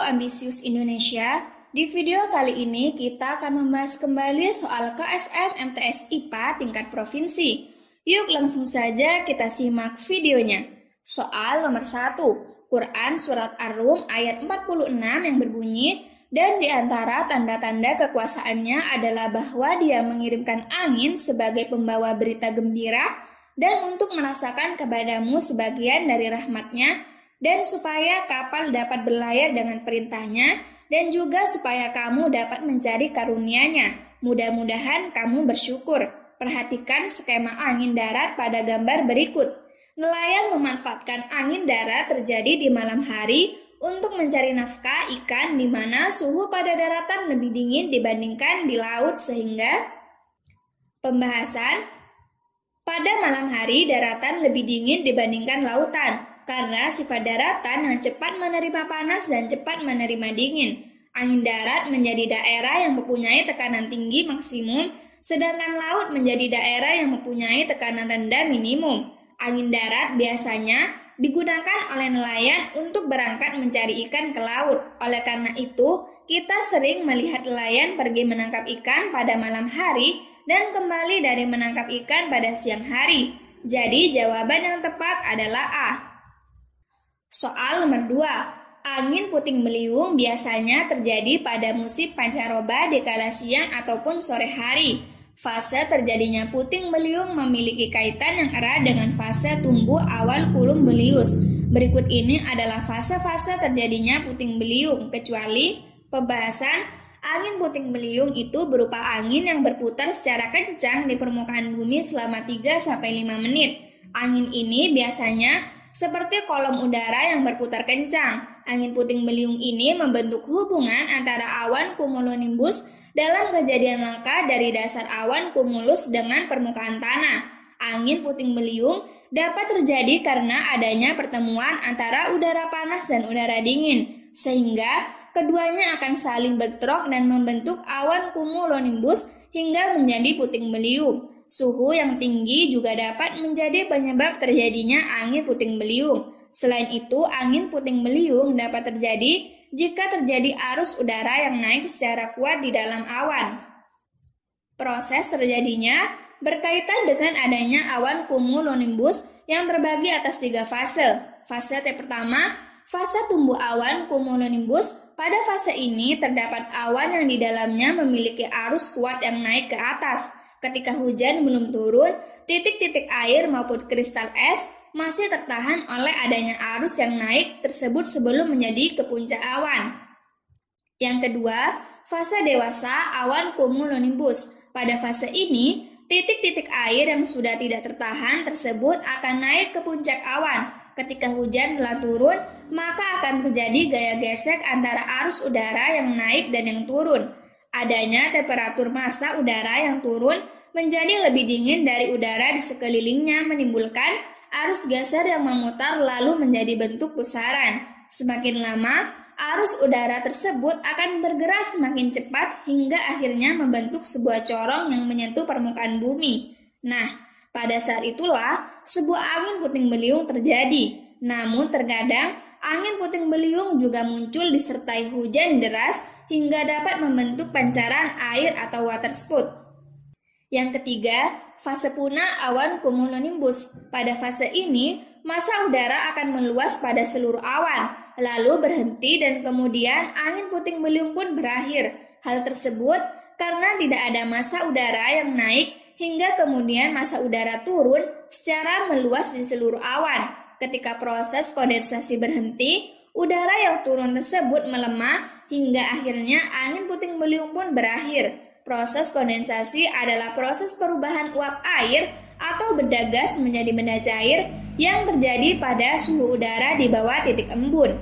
Ambisius Indonesia, di video kali ini kita akan membahas kembali soal KSM MTS IPA tingkat provinsi. Yuk langsung saja kita simak videonya. Soal nomor 1, Quran Surat Ar-Rum ayat 46 yang berbunyi, dan di antara tanda-tanda kekuasaannya adalah bahwa dia mengirimkan angin sebagai pembawa berita gembira dan untuk merasakan kepadamu sebagian dari rahmatnya, dan supaya kapal dapat berlayar dengan perintahnya, dan juga supaya kamu dapat mencari karunia-Nya. Mudah-mudahan kamu bersyukur. Perhatikan skema angin darat pada gambar berikut. Nelayan memanfaatkan angin darat terjadi di malam hari untuk mencari nafkah ikan di mana suhu pada daratan lebih dingin dibandingkan di laut sehingga pembahasan pada malam hari daratan lebih dingin dibandingkan lautan. Karena sifat daratan yang cepat menerima panas dan cepat menerima dingin. Angin darat menjadi daerah yang mempunyai tekanan tinggi maksimum, sedangkan laut menjadi daerah yang mempunyai tekanan rendah minimum. Angin darat biasanya digunakan oleh nelayan untuk berangkat mencari ikan ke laut. Oleh karena itu, kita sering melihat nelayan pergi menangkap ikan pada malam hari dan kembali dari menangkap ikan pada siang hari. Jadi jawaban yang tepat adalah A. Soal nomor 2, angin puting beliung biasanya terjadi pada musim pancaroba di kala siang ataupun sore hari. Fase terjadinya puting beliung memiliki kaitan yang erat dengan fase tumbuh awal columbellus. Berikut ini adalah fase-fase terjadinya puting beliung, kecuali pembahasan angin puting beliung itu berupa angin yang berputar secara kencang di permukaan bumi selama 3-5 menit. Angin ini biasanya seperti kolom udara yang berputar kencang. Angin puting beliung ini membentuk hubungan antara awan cumulonimbus dalam kejadian langka dari dasar awan cumulus dengan permukaan tanah. Angin puting beliung dapat terjadi karena adanya pertemuan antara udara panas dan udara dingin, sehingga keduanya akan saling bentrok dan membentuk awan cumulonimbus hingga menjadi puting beliung. Suhu yang tinggi juga dapat menjadi penyebab terjadinya angin puting beliung. Selain itu, angin puting beliung dapat terjadi jika terjadi arus udara yang naik secara kuat di dalam awan. Proses terjadinya berkaitan dengan adanya awan cumulonimbus yang terbagi atas 3 fase. Fase pertama, fase tumbuh awan cumulonimbus. Pada fase ini terdapat awan yang di dalamnya memiliki arus kuat yang naik ke atas. Ketika hujan belum turun, titik-titik air maupun kristal es masih tertahan oleh adanya arus yang naik tersebut sebelum menjadi ke puncak awan. Yang kedua, fase dewasa awan cumulonimbus. Pada fase ini, titik-titik air yang sudah tidak tertahan tersebut akan naik ke puncak awan. Ketika hujan telah turun, maka akan terjadi gaya gesek antara arus udara yang naik dan yang turun. Adanya temperatur massa udara yang turun menjadi lebih dingin dari udara di sekelilingnya menimbulkan arus geser yang memutar lalu menjadi bentuk pusaran. Semakin lama, arus udara tersebut akan bergerak semakin cepat hingga akhirnya membentuk sebuah corong yang menyentuh permukaan bumi. Nah, pada saat itulah sebuah angin puting beliung terjadi. Namun terkadang angin puting beliung juga muncul disertai hujan deras hingga dapat membentuk pancaran air atau water spout. Yang ketiga, fase punah awan cumulonimbus. Pada fase ini, massa udara akan meluas pada seluruh awan, lalu berhenti dan kemudian angin puting beliung pun berakhir. Hal tersebut karena tidak ada massa udara yang naik hingga kemudian massa udara turun secara meluas di seluruh awan. Ketika proses kondensasi berhenti, udara yang turun tersebut melemah hingga akhirnya angin puting beliung pun berakhir. Proses kondensasi adalah proses perubahan uap air atau benda gas menjadi benda cair yang terjadi pada suhu udara di bawah titik embun.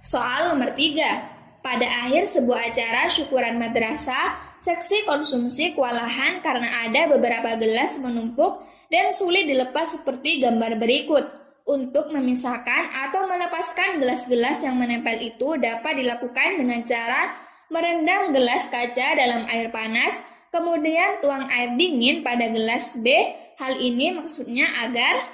Soal nomor 3. Pada akhir sebuah acara syukuran madrasah, seksi konsumsi kewalahan karena ada beberapa gelas menumpuk dan sulit dilepas seperti gambar berikut. Untuk memisahkan atau melepaskan gelas-gelas yang menempel itu dapat dilakukan dengan cara merendam gelas kaca dalam air panas, kemudian tuang air dingin pada gelas B. Hal ini maksudnya agar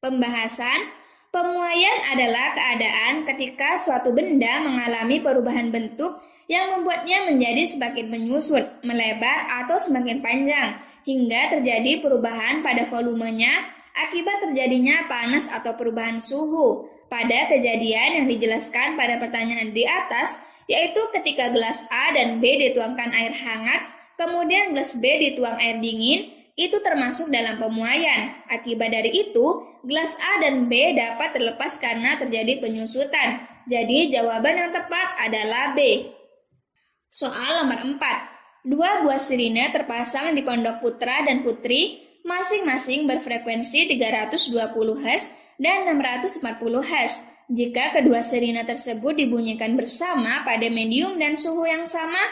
pembahasan Pemuaian adalah keadaan ketika suatu benda mengalami perubahan bentuk yang membuatnya menjadi semakin menyusut, melebar, atau semakin panjang, hingga terjadi perubahan pada volumenya akibat terjadinya panas atau perubahan suhu. Pada kejadian yang dijelaskan pada pertanyaan di atas, yaitu ketika gelas A dan B dituangkan air hangat, kemudian gelas B dituang air dingin, itu termasuk dalam pemuaian. Akibat dari itu, gelas A dan B dapat terlepas karena terjadi penyusutan. Jadi jawaban yang tepat adalah B. Soal nomor 4. Dua buah sirine terpasang di pondok putra dan putri, masing-masing berfrekuensi 320 Hz dan 640 Hz. Jika kedua sirine tersebut dibunyikan bersama pada medium dan suhu yang sama,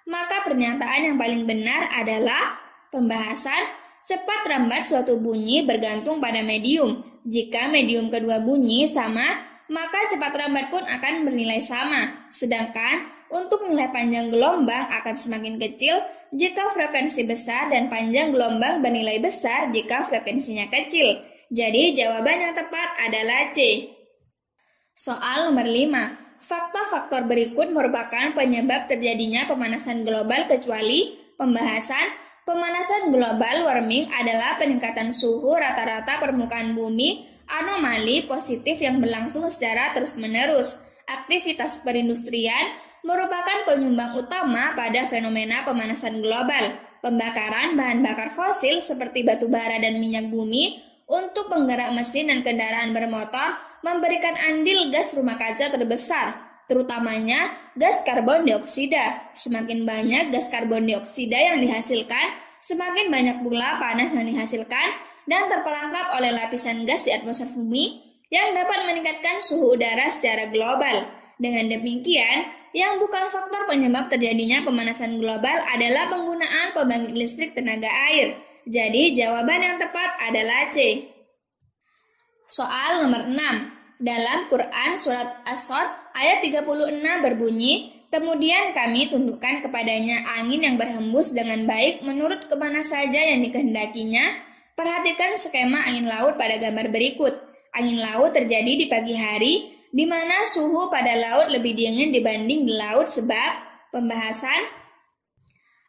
maka pernyataan yang paling benar adalah pembahasan cepat rambat suatu bunyi bergantung pada medium. Jika medium kedua bunyi sama, maka cepat rambat pun akan bernilai sama. Sedangkan untuk nilai panjang gelombang akan semakin kecil jika frekuensi besar dan panjang gelombang bernilai besar jika frekuensinya kecil. Jadi jawaban yang tepat adalah C. Soal nomor 5. Faktor-faktor berikut merupakan penyebab terjadinya pemanasan global kecuali pembahasan. Pemanasan global warming adalah peningkatan suhu rata-rata permukaan bumi, anomali positif yang berlangsung secara terus-menerus. Aktivitas perindustrian merupakan penyumbang utama pada fenomena pemanasan global. Pembakaran bahan bakar fosil seperti batu bara dan minyak bumi untuk penggerak mesin dan kendaraan bermotor memberikan andil gas rumah kaca terbesar, terutamanya gas karbon dioksida. Semakin banyak gas karbon dioksida yang dihasilkan, semakin banyak pula panas yang dihasilkan dan terperangkap oleh lapisan gas di atmosfer bumi yang dapat meningkatkan suhu udara secara global. Dengan demikian, yang bukan faktor penyebab terjadinya pemanasan global adalah penggunaan pembangkit listrik tenaga air. Jadi, jawaban yang tepat adalah C. Soal nomor 6. Dalam Quran Surat As-Sod ayat 36 berbunyi, kemudian kami tundukkan kepadanya angin yang berhembus dengan baik menurut kemana saja yang dikehendakinya. Perhatikan skema angin laut pada gambar berikut. Angin laut terjadi di pagi hari, di mana suhu pada laut lebih dingin dibanding di laut sebab pembahasan.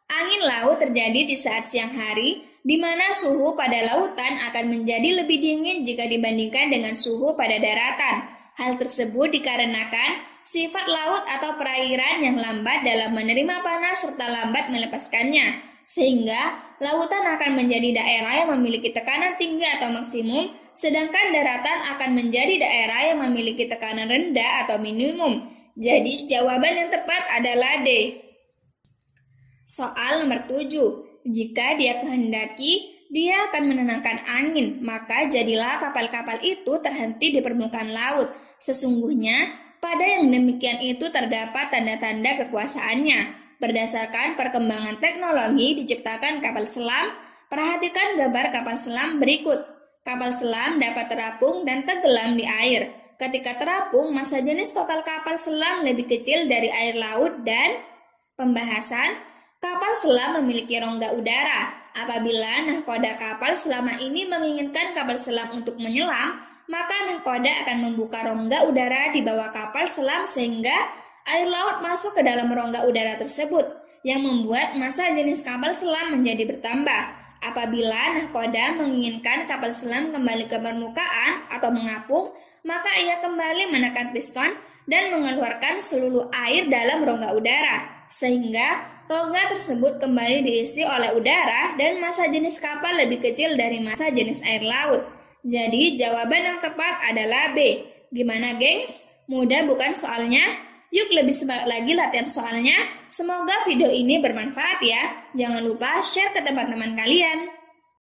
Angin laut terjadi di saat siang hari, di mana suhu pada lautan akan menjadi lebih dingin jika dibandingkan dengan suhu pada daratan. Hal tersebut dikarenakan sifat laut atau perairan yang lambat dalam menerima panas serta lambat melepaskannya, sehingga lautan akan menjadi daerah yang memiliki tekanan tinggi atau maksimum, sedangkan daratan akan menjadi daerah yang memiliki tekanan rendah atau minimum. Jadi jawaban yang tepat adalah D. Soal nomor 7. Jika dia kehendaki, dia akan menenangkan angin, maka jadilah kapal-kapal itu terhenti di permukaan laut. Sesungguhnya, pada yang demikian itu terdapat tanda-tanda kekuasaannya. Berdasarkan perkembangan teknologi diciptakan kapal selam, perhatikan gambar kapal selam berikut. Kapal selam dapat terapung dan tenggelam di air. Ketika terapung, massa jenis total kapal selam lebih kecil dari air laut dan pembahasan. Kapal selam memiliki rongga udara. Apabila nahkoda kapal selama ini menginginkan kapal selam untuk menyelam, maka nahkoda akan membuka rongga udara di bawah kapal selam sehingga air laut masuk ke dalam rongga udara tersebut, yang membuat massa jenis kapal selam menjadi bertambah. Apabila nahkoda menginginkan kapal selam kembali ke permukaan atau mengapung, maka ia kembali menekan piston dan mengeluarkan seluruh air dalam rongga udara, sehingga rongga tersebut kembali diisi oleh udara dan massa jenis kapal lebih kecil dari massa jenis air laut. Jadi jawaban yang tepat adalah B. Gimana gengs? Mudah bukan soalnya? Yuk lebih semangat lagi latihan soalnya. Semoga video ini bermanfaat ya. Jangan lupa share ke teman-teman kalian.